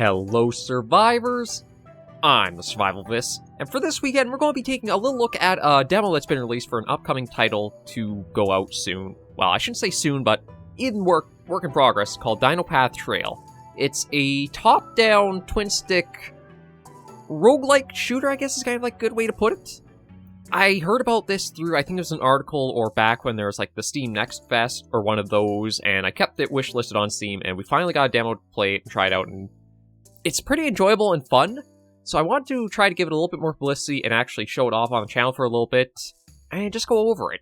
Hello, survivors! I'm the Survivalist, and for this weekend, we're going to be taking a little look at a demo that's been released for an upcoming title to go out soon. Well, I shouldn't say soon, but in work in progress, called Dino Path Trail. It's a top-down, twin-stick, roguelike shooter, I guess is kind of like a good way to put it. I heard about this through, I think it was an article, or back when there was like the Steam Next Fest, or one of those, and I kept it wishlisted on Steam, and we finally got a demo to play it and try it out, and it's pretty enjoyable and fun. So I want to try to give it a little bit more publicity and actually show it off on the channel for a little bit, and just go over it.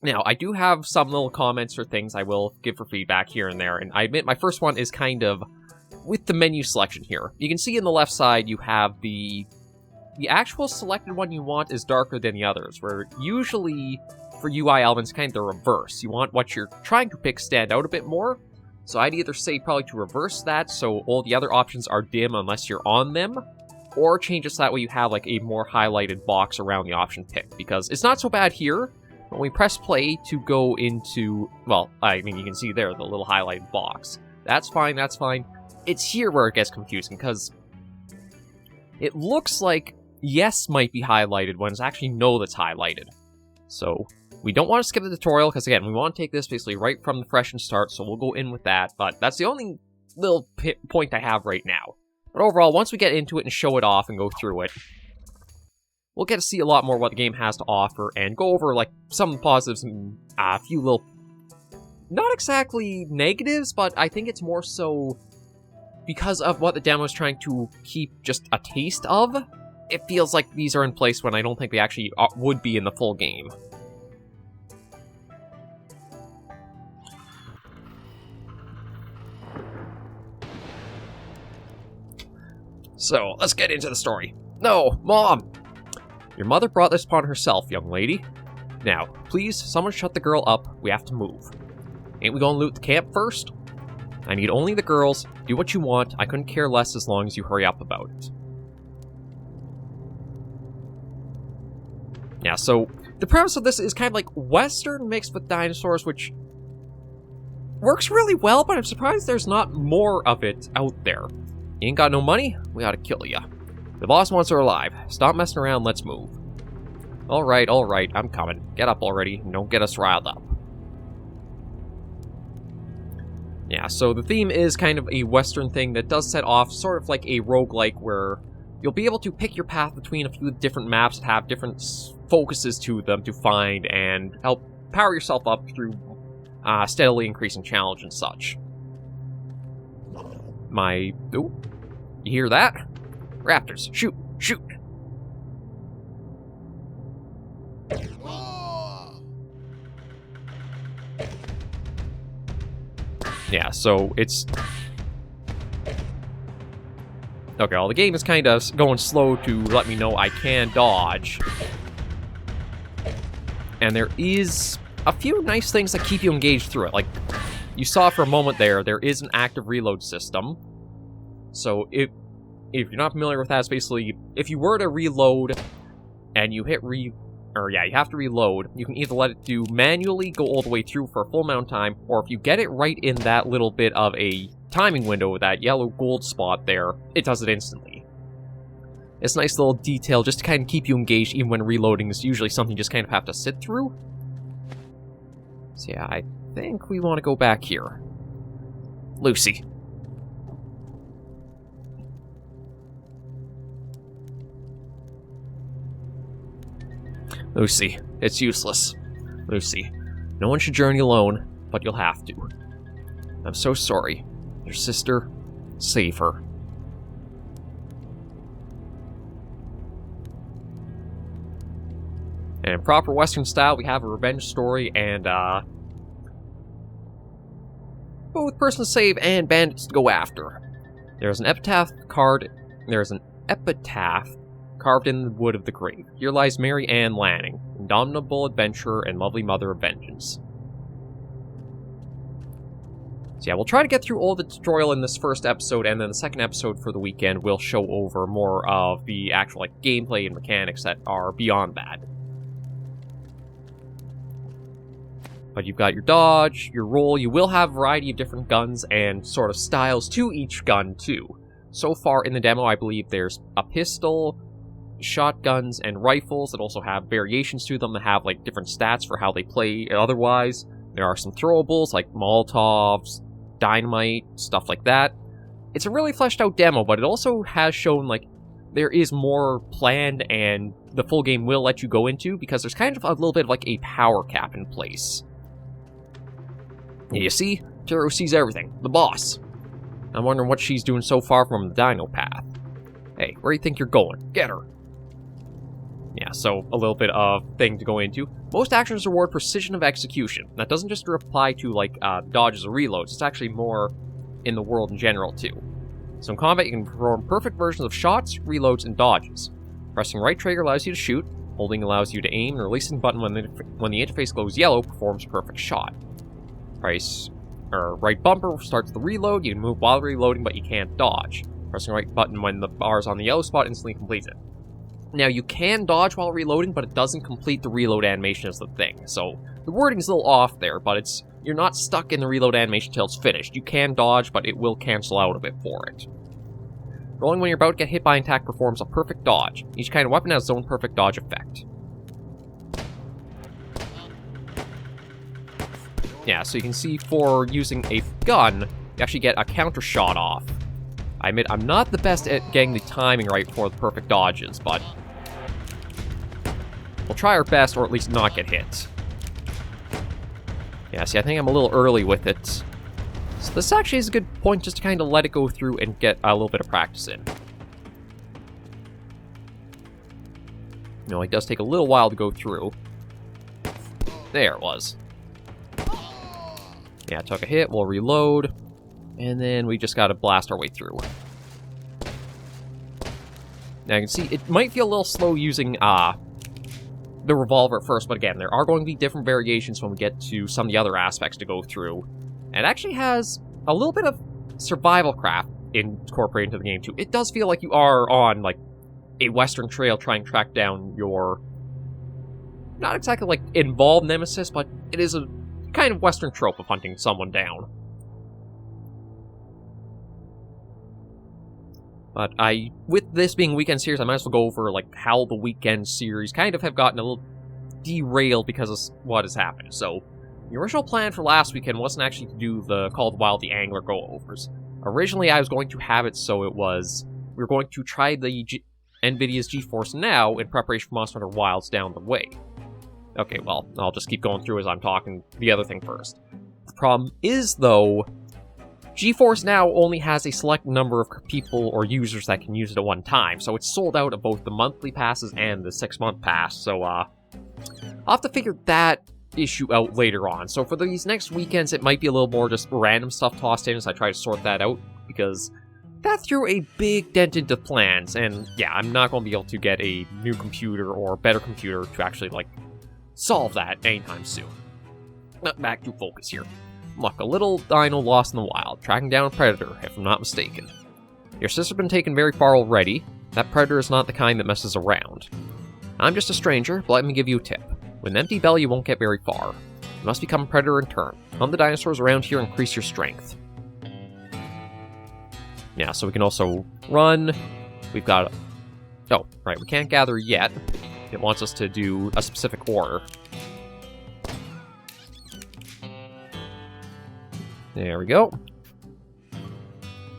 Now, I do have some little comments or things I will give for feedback here and there, and I admit my first one is kind of with the menu selection here. You can see in the left side you have the actual selected one you want is darker than the others, where usually for UI elements kind of the reverse. You want what you're trying to pick stand out a bit more. So I'd either say probably to reverse that so all the other options are dim unless you're on them, or change it so that way you have like a more highlighted box around the option pick, because it's not so bad here. When we press play to go into, well, I mean, you can see there the little highlighted box. That's fine, that's fine. It's here where it gets confusing, because it looks like yes might be highlighted when it's actually no that's highlighted. So we don't want to skip the tutorial, because again, we want to take this basically right from the fresh and start, so we'll go in with that, but that's the only little point I have right now. But overall, once we get into it and show it off and go through it, we'll get to see a lot more what the game has to offer, and go over, like, some of the positives and a few little, not exactly negatives, but I think it's more so because of what the demo is trying to keep just a taste of. It feels like these are in place when I don't think they actually would be in the full game. So, let's get into the story. No, Mom! Your mother brought this upon herself, young lady. Now, please, someone shut the girl up. We have to move. Ain't we gonna loot the camp first? I need only the girls. Do what you want. I couldn't care less as long as you hurry up about it. Yeah, so the premise of this is kind of like Western mixed with dinosaurs, which works really well, but I'm surprised there's not more of it out there. You ain't got no money? We ought to kill ya. The boss wants her alive. Stop messing around, let's move. Alright, I'm coming. Get up already, and don't get us riled up. Yeah, so the theme is kind of a Western thing that does set off sort of like a roguelike, where you'll be able to pick your path between a few different maps that have different focuses to them to find and help power yourself up through steadily increasing challenge and such. Ooh, you hear that? Raptors, shoot, shoot! Yeah, so it's... Okay, well, the game is kind of going slow to let me know I can dodge. And there is a few nice things that keep you engaged through it. Like, you saw for a moment there is an active reload system. So, if you're not familiar with that, it's basically, if you were to reload, and you hit you have to reload, you can either let it do manually, go all the way through for a full amount of time, or if you get it right in that little bit of a timing window with that yellow gold spot there, it does it instantly. It's a nice little detail just to kind of keep you engaged even when reloading is usually something you just kind of have to sit through. So yeah, I think we want to go back here. Lucy. Lucy, it's useless. Lucy, no one should journey alone, but you'll have to. I'm so sorry. Your sister, save her. And in proper Western style, we have a revenge story and, both person to save and bandits to go after. There's an epitaph carved in the wood of the grave. Here lies Mary Ann Lanning, indomitable adventurer and lovely mother of vengeance. So yeah, we'll try to get through all the tutorial in this first episode, and then the second episode for the weekend will show over more of the actual like gameplay and mechanics that are beyond that. But you've got your dodge, your roll. You will have a variety of different guns and sort of styles to each gun, too. so far in the demo, I believe there's a pistol, shotguns, and rifles that also have variations to them that have like different stats for how they play otherwise. There are some throwables like Molotovs, dynamite, stuff like that. It's a really fleshed out demo, but it also has shown like there is more planned and the full game will let you go into, because there's kind of a little bit of like a power cap in place. You see, Turo sees everything. The boss. I'm wondering what she's doing so far from the Dino Path. Hey, where do you think you're going? Get her. Yeah, so a little bit of thing to go into. Most actions reward precision of execution. That doesn't just apply to like dodges or reloads. It's actually more in the world in general too. So in combat, you can perform perfect versions of shots, reloads, and dodges. Pressing right trigger allows you to shoot. Holding allows you to aim, and releasing the button when the interface glows yellow performs a perfect shot. Right bumper starts the reload. You can move while reloading, but you can't dodge. Pressing right button when the bar is on the yellow spot instantly completes it. Now, you can dodge while reloading, but it doesn't complete the reload animation as the thing. So, the wording's a little off there, but you're not stuck in the reload animation until it's finished. You can dodge, but it will cancel out of it for it. Rolling when you're about to get hit by an attack performs a perfect dodge. Each kind of weapon has its own perfect dodge effect. Yeah, so you can see for using a gun, you actually get a counter shot off. I admit, I'm not the best at getting the timing right for the perfect dodges, but we'll try our best, or at least not get hit. Yeah, see, I think I'm a little early with it. So this actually is a good point just to kind of let it go through and get a little bit of practice in. You know, it does take a little while to go through. There it was. Yeah, took a hit, we'll reload, and then we just gotta blast our way through. Now you can see, it might feel a little slow using the revolver at first, but again, there are going to be different variations when we get to some of the other aspects to go through. And it actually has a little bit of survival craft incorporated into the game too. It does feel like you are on, like, a western trail trying to track down your, not exactly like involved nemesis, but it is a kind of western trope of hunting someone down. But with this being a weekend series, I might as well go over like how the weekend series kind of have gotten a little derailed because of what has happened. So, the original plan for last weekend wasn't actually to do the Call of the Wild, the Angler go-overs. Originally, I was going to have it so we were going to try the NVIDIA's GeForce Now in preparation for Monster Hunter Wilds down the way. Okay, well, I'll just keep going through as I'm talking the other thing first. The problem is, though, GeForce Now only has a select number of people or users that can use it at one time, so it's sold out of both the monthly passes and the 6-month pass, so, I'll have to figure that issue out later on. So for these next weekends, it might be a little more just random stuff tossed in as I try to sort that out, because that threw a big dent into plans, and yeah, I'm not going to be able to get a new computer or better computer to actually, like, solve that anytime soon. Back to focus here. Look, a little dino lost in the wild, tracking down a predator, if I'm not mistaken. Your sister's been taken very far already. That predator is not the kind that messes around. I'm just a stranger, but let me give you a tip. With an empty belly, you won't get very far. You must become a predator in turn. Hunt the dinosaurs around here and increase your strength. Yeah, so we can also run. We've got... Oh, right, we can't gather yet. It wants us to do a specific order. There we go.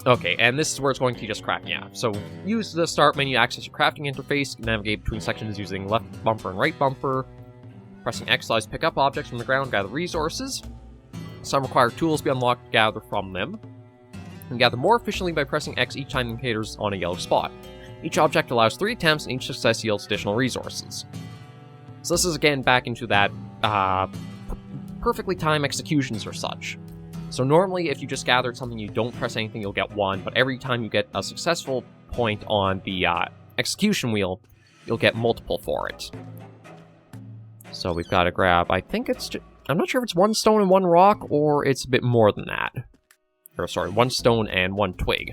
Okay, and this is where it's going to teach us crafting. Yeah, so use the start menu to access your crafting interface. Navigate between sections using left bumper and right bumper. Pressing X allows you to pick up objects from the ground, gather resources. Some require tools to be unlocked to gather from them. And gather more efficiently by pressing X each time the indicator's on a yellow spot. Each object allows 3 attempts, and each success yields additional resources. So this is again back into that perfectly timed executions or such. So normally, if you just gathered something, you don't press anything, you'll get 1, but every time you get a successful point on the execution wheel, you'll get multiple for it. So we've got to grab, I think it's just, I'm not sure if it's 1 stone and 1 rock, or it's a bit more than that. Or sorry, 1 stone and 1 twig.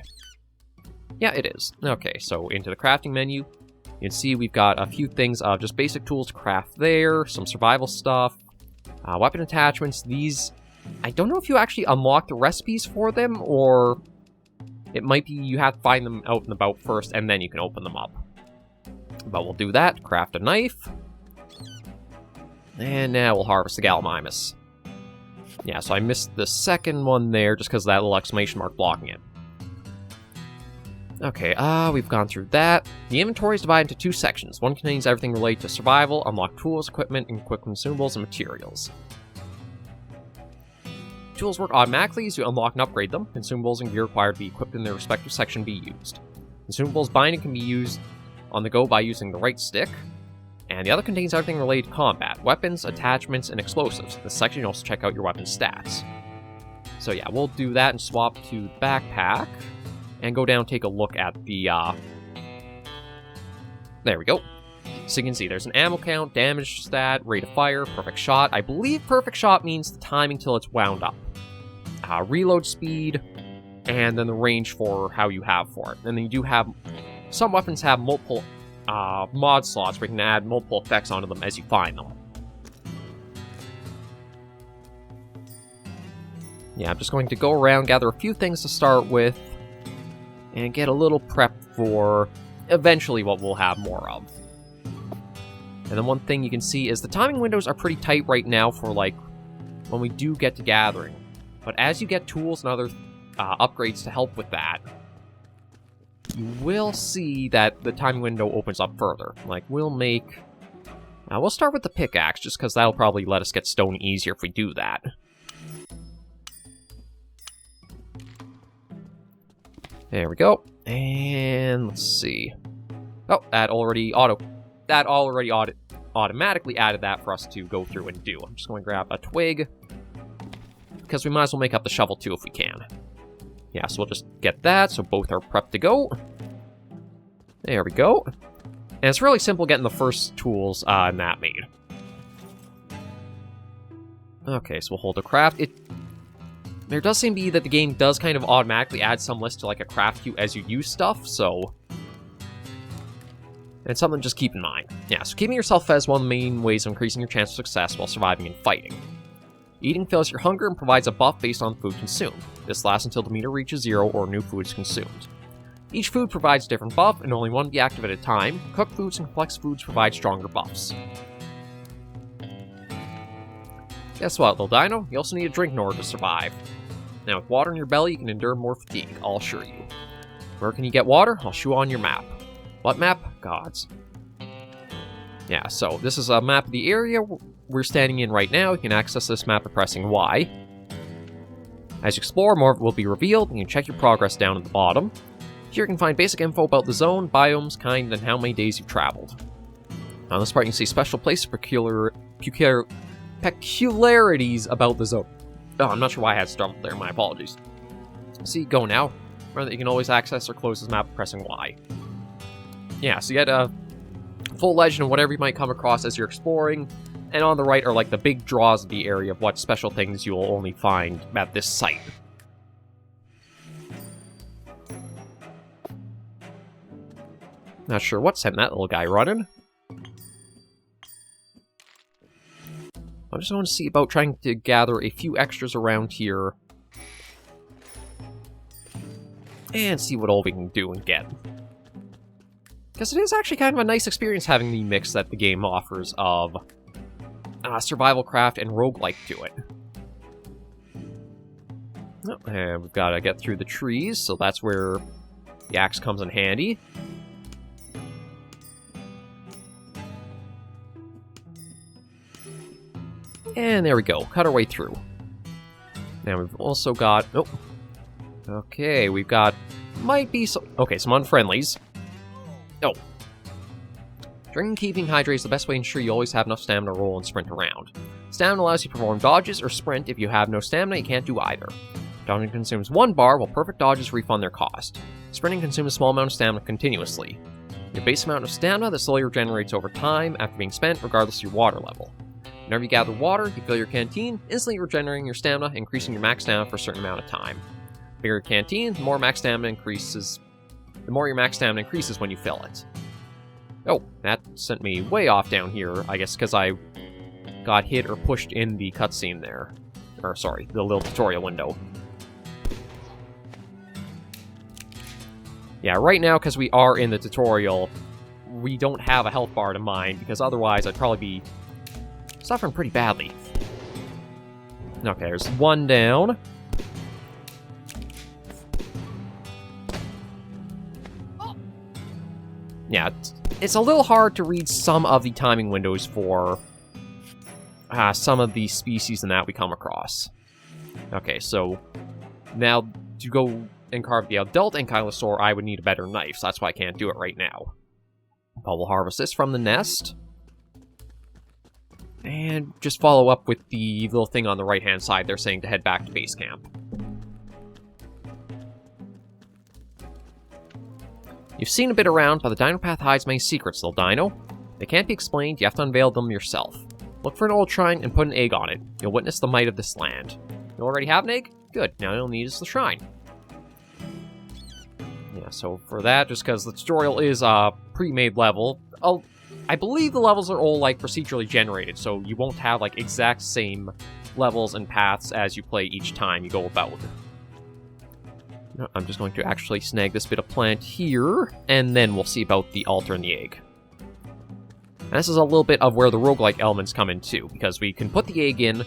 Yeah, it is. Okay, so into the crafting menu, you can see we've got a few things of just basic tools to craft there, some survival stuff, weapon attachments. These, I don't know if you actually unlock the recipes for them, or It might be you have to find them out and about first, and then you can open them up. But we'll do that. Craft a knife. And now we'll harvest the Gallimimus. Yeah, so I missed the second one there just because of that little exclamation mark blocking it. Okay, we've gone through that. The inventory is divided into 2 sections. One contains everything related to survival, unlock tools, equipment, and quick consumables and materials. Tools work automatically as you unlock and upgrade them. Consumables and gear required to be equipped in their respective section be used. Consumables binding can be used on the go by using the right stick. And the other contains everything related to combat, weapons, attachments, and explosives. This section you also check out your weapon stats. So yeah, we'll do that and swap to the backpack. And go down and take a look at the, there we go. So you can see there's an ammo count, damage stat, rate of fire, perfect shot. I believe perfect shot means the timing till it's wound up. Reload speed, and then the range for how you have for it. And then you do have, some weapons have multiple mod slots where you can add multiple effects onto them as you find them. Yeah, I'm just going to go around, gather a few things to start with, and get a little prep for eventually what we'll have more of. And then one thing you can see is the timing windows are pretty tight right now for, like, when we do get to gathering. But as you get tools and other upgrades to help with that, you will see that the timing window opens up further. Like, we'll start with the pickaxe, just because that'll probably let us get stone easier if we do that. There we go. And let's see. Oh, that already automatically added that for us to go through and do. I'm just going to grab a twig, because we might as well make up the shovel too if we can. Yeah, so we'll just get that, so both are prepped to go. There we go. And it's really simple getting the first tools in that made. Okay, so we'll hold a craft. There does seem to be that the game does kind of automatically add some list to like a craft queue as you use stuff, so it's something to just keep in mind. Yeah, so keeping yourself fed is one of the main ways of increasing your chance of success while surviving and fighting. Eating fills your hunger and provides a buff based on food consumed. This lasts until the meter reaches 0 or new food is consumed. Each food provides a different buff, and only one be active at a time. Cooked foods and complex foods provide stronger buffs. Guess what, little dino? You also need a drink in order to survive. Now, with water in your belly, you can endure more fatigue, I'll assure you. Where can you get water? I'll show on your map. What map? Gods. Yeah, so this is a map of the area we're standing in right now. You can access this map by pressing Y. As you explore, more of it will be revealed, and you can check your progress down at the bottom. Here you can find basic info about the zone, biomes, kind, and how many days you've traveled. On this part, you can see special places, peculiarities about the zone. Oh, I'm not sure why I had stumbled there, my apologies. See, go now. Remember that you can always access or close this map by pressing Y. Yeah, so you get a full legend of whatever you might come across as you're exploring, and on the right are like the big draws of the area of what special things you will only find at this site. Not sure what sent that little guy running. I just want to see about trying to gather a few extras around here and see what all we can do and get. Because it is actually kind of a nice experience having the mix that the game offers of survival craft and roguelike to it. Oh, and we've got to get through the trees, so that's where the axe comes in handy. And there we go, cut our way through. Now we've also got, oh, okay, we've got, might be some, okay, some unfriendlies. Oh. Drinking and keeping hydrated is the best way to ensure you always have enough stamina to roll and sprint around. Stamina allows you to perform dodges or sprint. If you have no stamina, you can't do either. Dodging consumes 1 bar, while perfect dodges refund their cost. Sprinting consumes a small amount of stamina continuously. Your base amount of stamina that slowly regenerates over time after being spent, regardless of your water level. Whenever you gather water, you fill your canteen, instantly regenerating your stamina, increasing your max stamina for a certain amount of time. The bigger your canteen, the more your max stamina increases when you fill it. Oh, that sent me way off down here, I guess because I got hit or pushed in the cutscene there. Or, sorry, the little tutorial window. Yeah, right now, because we are in the tutorial, we don't have a health bar to mine, because otherwise I'd probably be suffering pretty badly. Okay, there's one down. Yeah, it's a little hard to read some of the timing windows for some of the species and that we come across. Okay, so now to go and carve the adult ankylosaur, I would need a better knife, so that's why I can't do it right now. But we'll harvest this from the nest. And just follow up with the little thing on the right-hand side there saying to head back to base camp. You've seen a bit around, but the Dino Path hides many secrets, little dino. They can't be explained, you have to unveil them yourself. Look for an old shrine and put an egg on it. You'll witness the might of this land. You already have an egg? Good, now you'll need is the shrine. Yeah, so for that, just because the tutorial is a pre-made level, I believe the levels are all, like, procedurally generated, so you won't have, like, exact same levels and paths as you play each time you go about. I'm just going to actually snag this bit of plant here, and then we'll see about the altar and the egg. And this is a little bit of where the roguelike elements come in too, because we can put the egg in,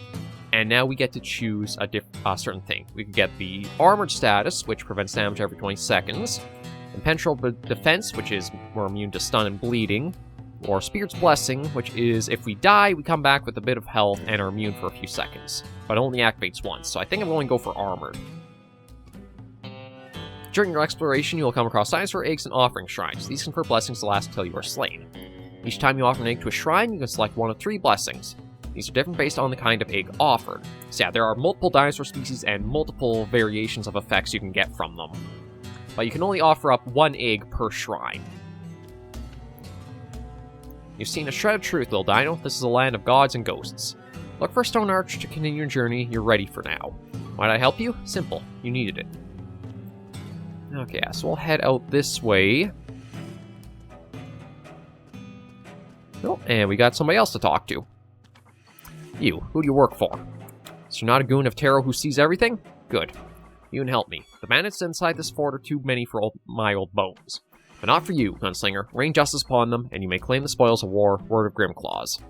and now we get to choose a certain thing. We can get the armored status, which prevents damage every 20 seconds, impenetrable defense, which is we're immune to stun and bleeding, or Spirit's Blessing, which is if we die, we come back with a bit of health and are immune for a few seconds, but only activates once, so I think I'm going to go for armored. During your exploration, you will come across dinosaur eggs and offering shrines. These confer blessings to last until you are slain. Each time you offer an egg to a shrine, you can select one of 3 blessings. These are different based on the kind of egg offered. So yeah, there are multiple dinosaur species and multiple variations of effects you can get from them. But you can only offer up 1 egg per shrine. You've seen a shred of truth, little dino. This is a land of gods and ghosts. Look for a stone arch to continue your journey. You're ready for now. Why'd I help you? Simple. You needed it. Okay, so we'll head out this way. Oh, and we got somebody else to talk to. You, who do you work for? So you're not a goon of Terror who sees everything? Good. You can help me. The bandits inside this fort are too many for my old bones. But not for you, gunslinger. Rain justice upon them, and you may claim the spoils of war. Word of Grimclaws.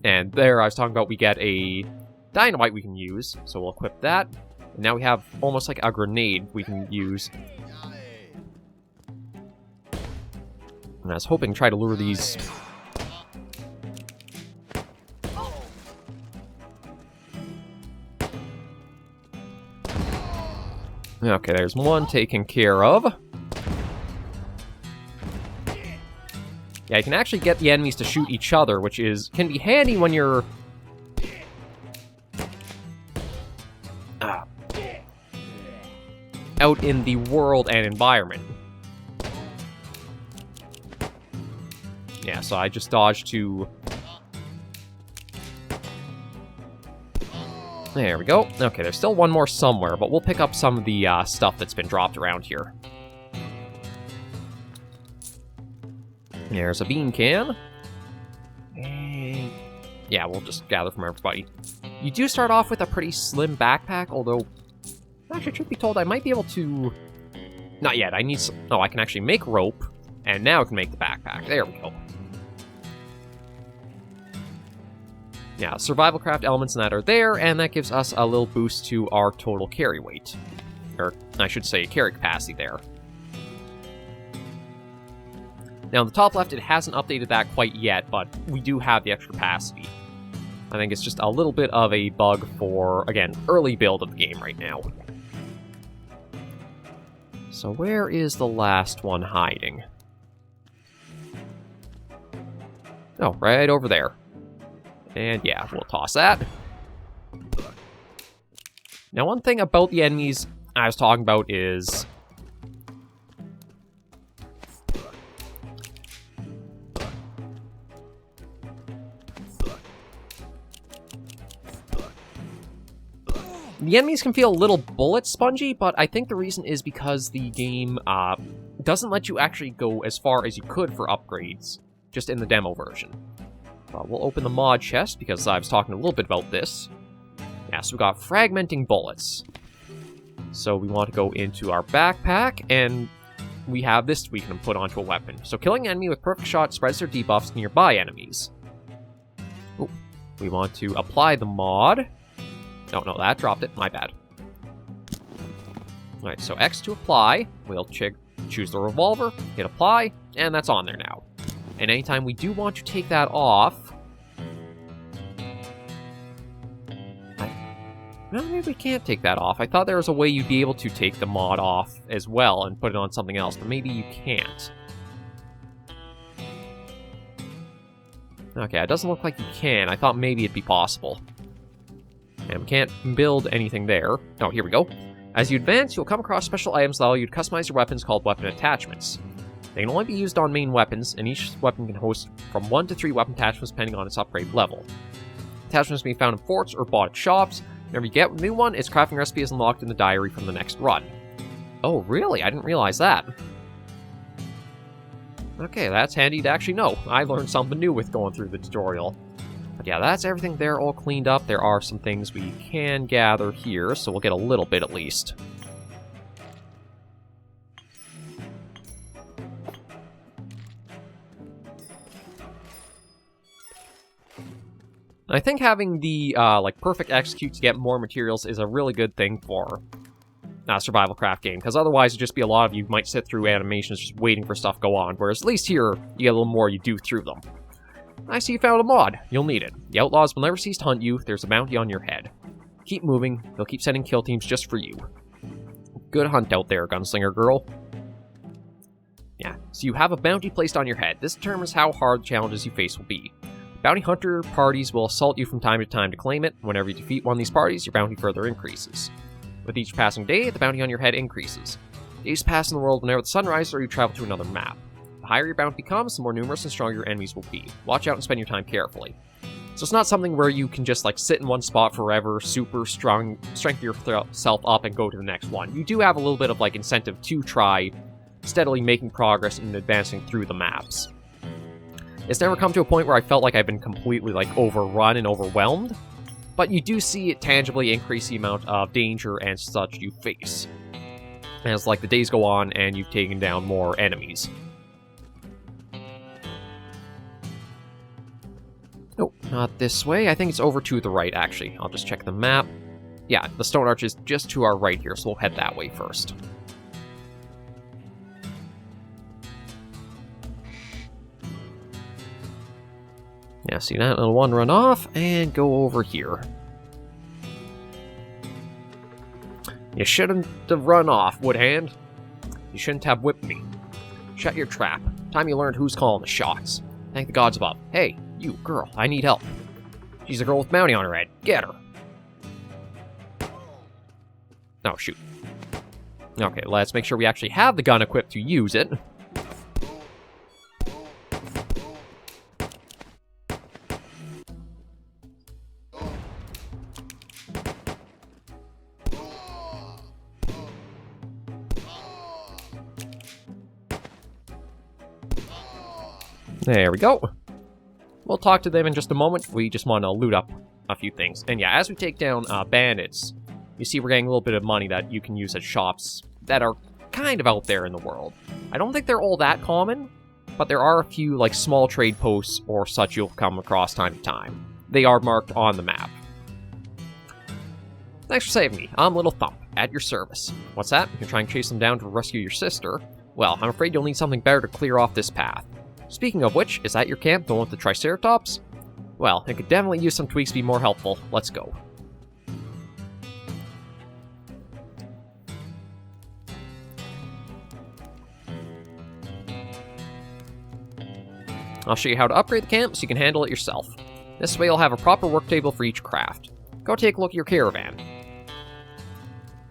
And there I was talking about we get a dynamite we can use, so we'll equip that. And now we have almost like a grenade we can use. And I was hoping to try to lure these. Okay, there's one taken care of. Yeah, you can actually get the enemies to shoot each other, which can be handy when you're out in the world and environment. Yeah, so I just dodged to... There we go. Okay, there's still one more somewhere, but we'll pick up some of the stuff that's been dropped around here. There's a bean can. And yeah, we'll just gather from everybody. You do start off with a pretty slim backpack, although... Actually, truth be told, I might be able to... Not yet, I need some... Oh, I can actually make rope, and now I can make the backpack. There we go. Yeah, survival craft elements and that are there, and that gives us a little boost to our total carry weight. Or, I should say, carry capacity there. Now, on the top left, it hasn't updated that quite yet, but we do have the extra capacity. I think it's just a little bit of a bug for, again, early build of the game right now. So where is the last one hiding? Oh, right over there. And yeah, we'll toss that. Now, one thing about the enemies I was talking about is... The enemies can feel a little bullet spongy, but I think the reason is because the game doesn't let you actually go as far as you could for upgrades, just in the demo version. We'll open the mod chest, because I was talking a little bit about this. Yeah, so we got fragmenting bullets. So we want to go into our backpack, and we have this we can put onto a weapon. So killing an enemy with perfect shot spreads their debuffs to nearby enemies. Ooh, we want to apply the mod. Oh, no, that dropped it. My bad. Alright, so X to apply. We'll choose the revolver, hit apply, and that's on there now. And anytime we do want to take that off... No, maybe we can't take that off. I thought there was a way you'd be able to take the mod off as well and put it on something else, but maybe you can't. Okay, it doesn't look like you can. I thought maybe it'd be possible. And we can't build anything there. Oh, here we go. As you advance, you'll come across special items that allow you to customize your weapons called weapon attachments. They can only be used on main weapons, and each weapon can host from 1 to 3 weapon attachments depending on its upgrade level. Attachments can be found in forts or bought at shops. Whenever you get a new one, its crafting recipe is unlocked in the diary from the next run. Oh, really? I didn't realize that. Okay, that's handy to actually know. I learned something new with going through the tutorial. But yeah, that's everything there all cleaned up. There are some things we can gather here, so we'll get a little bit at least. I think having the, perfect execute to get more materials is a really good thing for a survival craft game, because otherwise it'd just be a lot of you might sit through animations just waiting for stuff to go on, whereas at least here, you get a little more you do through them. I see you found a mod. You'll need it. The outlaws will never cease to hunt you. There's a bounty on your head. Keep moving. They'll keep sending kill teams just for you. Good hunt out there, gunslinger girl. Yeah, so you have a bounty placed on your head. This determines how hard the challenges you face will be. Bounty hunter parties will assault you from time to time to claim it. Whenever you defeat one of these parties, your bounty further increases. With each passing day, the bounty on your head increases. Days pass in the world whenever the sun rises or you travel to another map. The higher your bounty becomes, the more numerous and stronger your enemies will be. Watch out and spend your time carefully. So it's not something where you can just sit in one spot forever, super strong, strengthen yourself up and go to the next one. You do have a little bit of incentive to try steadily making progress and advancing through the maps. It's never come to a point where I felt like I've been completely overrun and overwhelmed, but you do see it tangibly increase the amount of danger and such you face as the days go on and you've taken down more enemies. Nope, not this way. I think it's over to the right, actually. I'll just check the map. Yeah, the stone arch is just to our right here, so we'll head that way first. Yeah, see that little one run off, and go over here. You shouldn't have run off, Woodhand. You shouldn't have whipped me. Shut your trap. Time you learned who's calling the shots. Thank the gods above. Hey, you, girl, I need help. She's a girl with bounty on her head. Get her. Oh, shoot. Okay, let's make sure we actually have the gun equipped to use it. There we go. We'll talk to them in just a moment. We just want to loot up a few things. And yeah, as we take down bandits, you see we're getting a little bit of money that you can use at shops that are kind of out there in the world. I don't think they're all that common, but there are a few small trade posts or such you'll come across time to time. They are marked on the map. Thanks for saving me. I'm Little Thump, at your service. What's that? You're trying to chase them down to rescue your sister? Well, I'm afraid you'll need something better to clear off this path. Speaking of which, is that your camp, the one with the Triceratops? Well, it could definitely use some tweaks to be more helpful. Let's go. I'll show you how to upgrade the camp so you can handle it yourself. This way you'll have a proper work table for each craft. Go take a look at your caravan.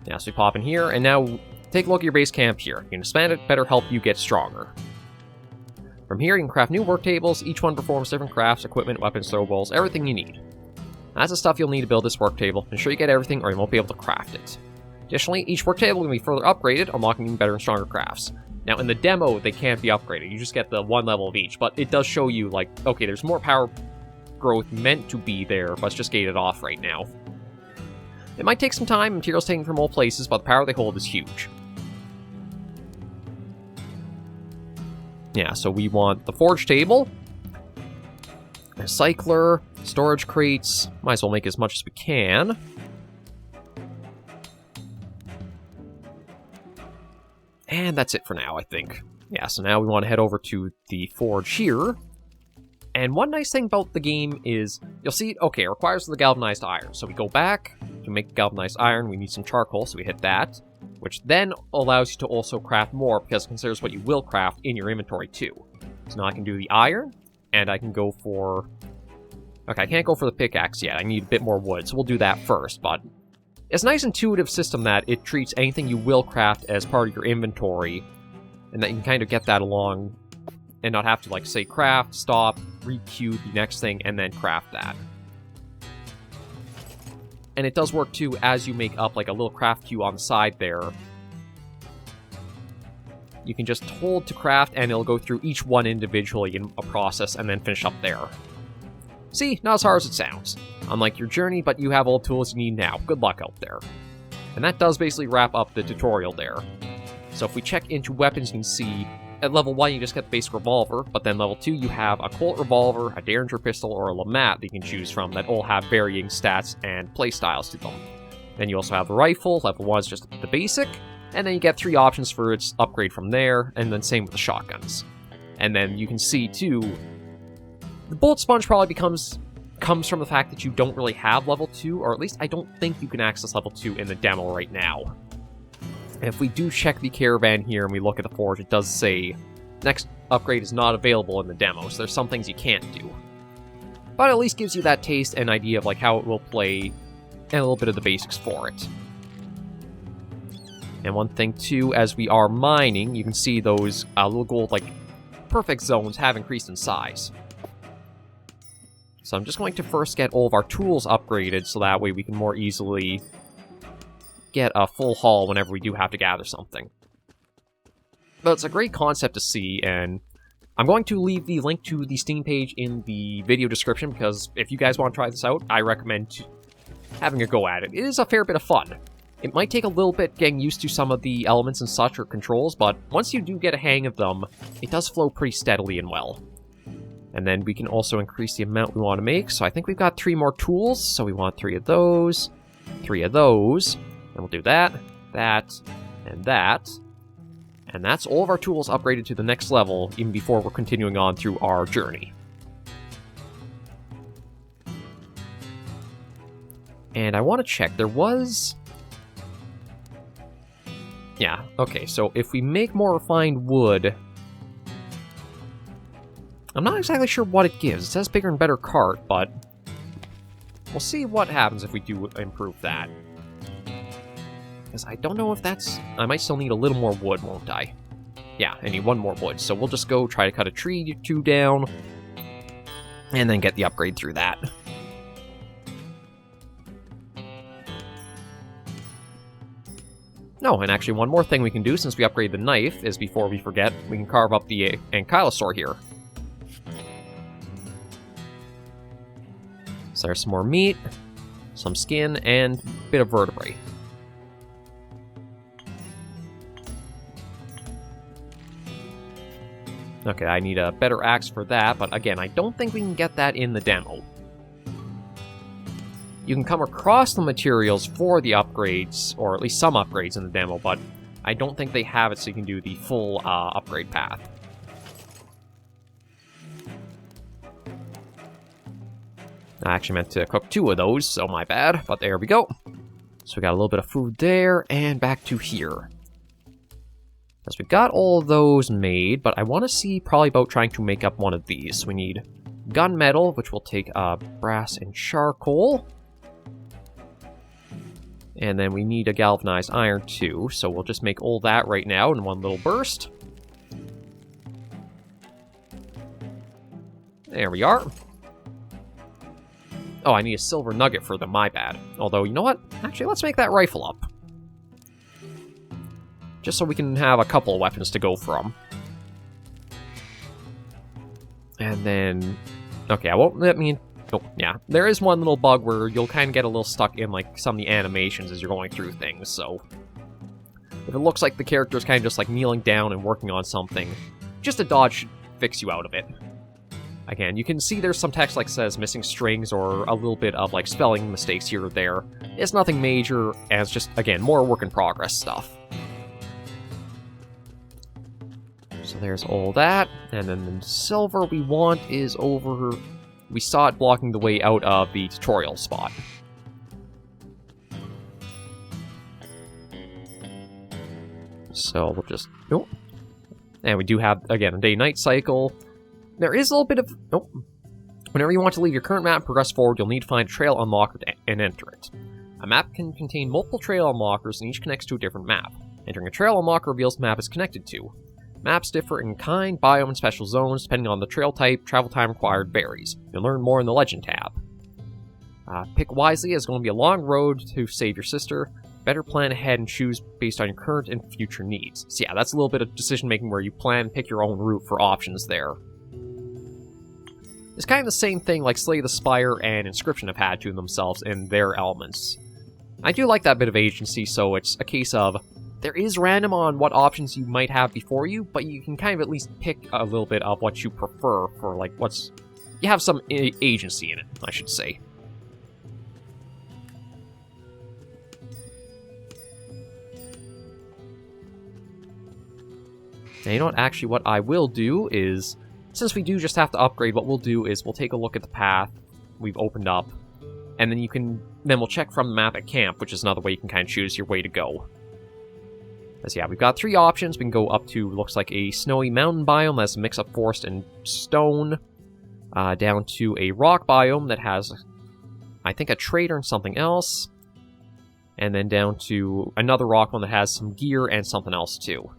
Yeah, so we pop in here, and now take a look at your base camp here. You can expand it, better help you get stronger. From here, you can craft new work tables. Each one performs different crafts, equipment, weapons, throw balls, everything you need. That's the stuff you'll need to build this work table. Ensure you get everything or you won't be able to craft it. Additionally, each work table can be further upgraded, unlocking even better and stronger crafts. Now, in the demo, they can't be upgraded. You just get the one level of each, but it does show you, okay, there's more power growth meant to be there, but it's just gated off right now. It might take some time, materials taken from all places, but the power they hold is huge. Yeah, so we want the forge table, recycler, storage crates. Might as well make as much as we can. And that's it for now, I think. Yeah, so now we want to head over to the forge here. And one nice thing about the game is, you'll see, okay, it requires the galvanized iron. So we go back to make galvanized iron, we need some charcoal, so we hit that. Which then allows you to also craft more, because it considers what you will craft in your inventory too. So now I can do the iron, and I can go for... Okay, I can't go for the pickaxe yet, I need a bit more wood, so we'll do that first, but... It's a nice intuitive system that it treats anything you will craft as part of your inventory, and that you can kind of get that along, and not have to, like, say craft, stop, re-queue the next thing, and then craft that. And it does work, too, as you make up, like, a little craft queue on the side there. You can just hold to craft, and it'll go through each one individually in a process, and then finish up there. See? Not as hard as it sounds. Unlike your journey, but you have all the tools you need now. Good luck out there. And that does basically wrap up the tutorial there. So if we check into weapons, you can see at level 1 you just get the basic revolver, but then level 2 you have a Colt revolver, a Derringer pistol, or a LeMat that you can choose from that all have varying stats and playstyles to them. Then you also have the rifle, level 1 is just the basic, and then you get 3 options for its upgrade from there, and then same with the shotguns. And then you can see too, the bullet sponge probably comes from the fact that you don't really have level 2, or at least I don't think you can access level 2 in the demo right now. And if we do check the caravan here and we look at the forge, it does say next upgrade is not available in the demo, so there's some things you can't do. But at least gives you that taste and idea of like how it will play and a little bit of the basics for it. And one thing too, as we are mining, you can see those little gold like perfect zones have increased in size. So I'm just going to first get all of our tools upgraded so that way we can more easily get a full haul whenever we do have to gather something. But it's a great concept to see, and I'm going to leave the link to the Steam page in the video description, because if you guys want to try this out, I recommend having a go at it. It is a fair bit of fun. It might take a little bit getting used to some of the elements and such or controls, but once you do get a hang of them, it does flow pretty steadily and well. And then we can also increase the amount we want to make, so I think we've got 3 more tools, so we want 3 of those, 3 of those. And we'll do that, that, and that. And that's all of our tools upgraded to the next level, even before we're continuing on through our journey. And I want to check, there was... Yeah, okay, so if we make more refined wood... I'm not exactly sure what it gives. It says bigger and better cart, but... We'll see what happens if we do improve that. Because I don't know if that's... I might still need a little more wood, won't I? Yeah, I need 1 more wood. So we'll just go try to cut a tree 2 down. And then get the upgrade through that. No, and actually one more thing we can do since we upgrade the knife is, before we forget, we can carve up the ankylosaur here. So there's some more meat, some skin, and a bit of vertebrae. Okay, I need a better axe for that, but again, I don't think we can get that in the demo. You can come across the materials for the upgrades, or at least some upgrades in the demo, but I don't think they have it so you can do the full upgrade path. I actually meant to cook 2 of those, so my bad, but there we go. So we got a little bit of food there, and back to here. Because we got all of those made, but I want to see probably about trying to make up one of these. So we need gunmetal, which will take brass and charcoal. And then we need a galvanized iron too, so we'll just make all that right now in one little burst. There we are. Oh, I need a silver nugget for them, my bad. Although, you know what? Actually, let's make that rifle up. Just so we can have a couple of weapons to go from. And then... Okay, I won't let me Oh, yeah. There is one little bug where you'll kind of get a little stuck in, like, some of the animations as you're going through things, so... If it looks like the character's kind of just, like, kneeling down and working on something, just a dodge should fix you out of it. Again, you can see there's some text, like, says missing strings or a little bit of, like, spelling mistakes here or there. It's nothing major, and it's just, again, more work-in-progress stuff. So there's all that, and then the silver we want is over... We saw it blocking the way out of the tutorial spot. So we'll just... Nope. And we do have, again, a day-night cycle. There is a little bit of... Nope. Whenever you want to leave your current map and progress forward, you'll need to find a trail unlocker and enter it. A map can contain multiple trail unlockers, and each connects to a different map. Entering a trail unlocker reveals the map is connected to. Maps differ in kind, biome, and special zones, depending on the trail type. Travel time required varies. You'll learn more in the Legend tab. Pick wisely, as it's going to be a long road to save your sister. Better plan ahead and choose based on your current and future needs. So yeah, that's a little bit of decision-making where you plan and pick your own route for options there. It's kind of the same thing like Slay the Spire and Inscription have had to themselves in their elements. I do like that bit of agency, so it's a case of... There is random on what options you might have before you, but you can kind of at least pick a little bit of what you prefer for, like, what's... You have some agency in it, I should say. Now, you know what? Actually, what I will do is, since we do just have to upgrade, what we'll do is we'll take a look at the path we've opened up, and then we'll check from the map at camp, which is another way you can kind of choose your way to go. As yeah, we've got 3 options. We can go up to, looks like a snowy mountain biome that's a mix of forest and stone, down to a rock biome that has, I think, a trader and something else, and then down to another rock one that has some gear and something else too.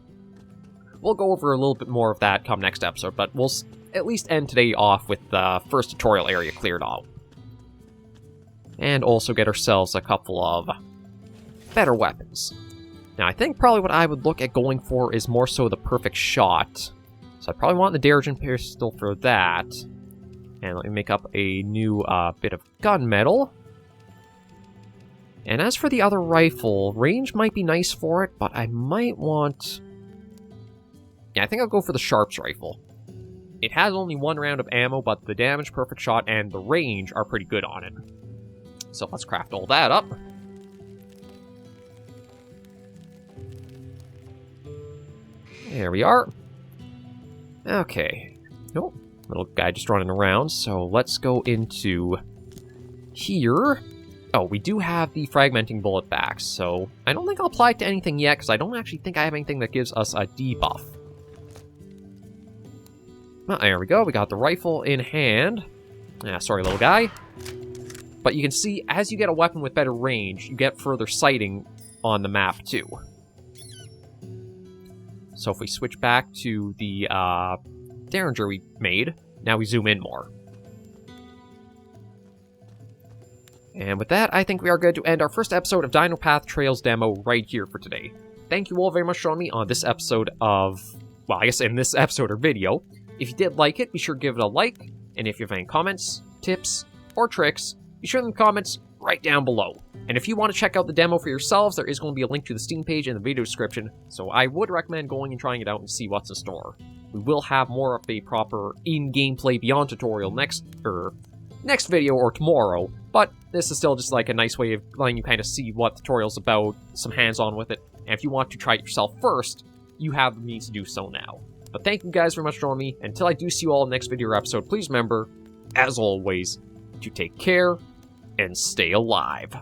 We'll go over a little bit more of that come next episode, but we'll at least end today off with the first tutorial area cleared out. And also get ourselves a couple of better weapons. Now, I think probably what I would look at going for is more so the perfect shot. So I probably want the Derrigen pistol for that. And let me make up a new bit of gunmetal. And as for the other rifle, range might be nice for it, but I might want... Yeah, I think I'll go for the Sharps rifle. It has only 1 round of ammo, but the damage, perfect shot, and the range are pretty good on it. So let's craft all that up. There we are. Okay. Nope. Little guy just running around, so let's go into here. Oh, we do have the fragmenting bullet back, so I don't think I'll apply it to anything yet, because I don't actually think I have anything that gives us a debuff. Oh, there we go. We got the rifle in hand. Sorry, little guy. But you can see, as you get a weapon with better range, you get further sighting on the map, too. So if we switch back to the Derringer we made, now we zoom in more. And with that, I think we are good to end our first episode of Dino Path Trail's demo right here for today. Thank you all very much for joining me on this episode of... Well, I guess in this episode or video. If you did like it, be sure to give it a like. And if you have any comments, tips, or tricks, be sure in the comments right down below. And if you want to check out the demo for yourselves, there is going to be a link to the Steam page in the video description, so I would recommend going and trying it out and see what's in store. We will have more of a proper in-gameplay beyond tutorial next video or tomorrow, but this is still just like a nice way of letting you kind of see what the tutorial's about, some hands-on with it, and if you want to try it yourself first, you have the means to do so now. But thank you guys very much for joining me. Until I do see you all in the next video or episode, please remember, as always, to take care and stay alive.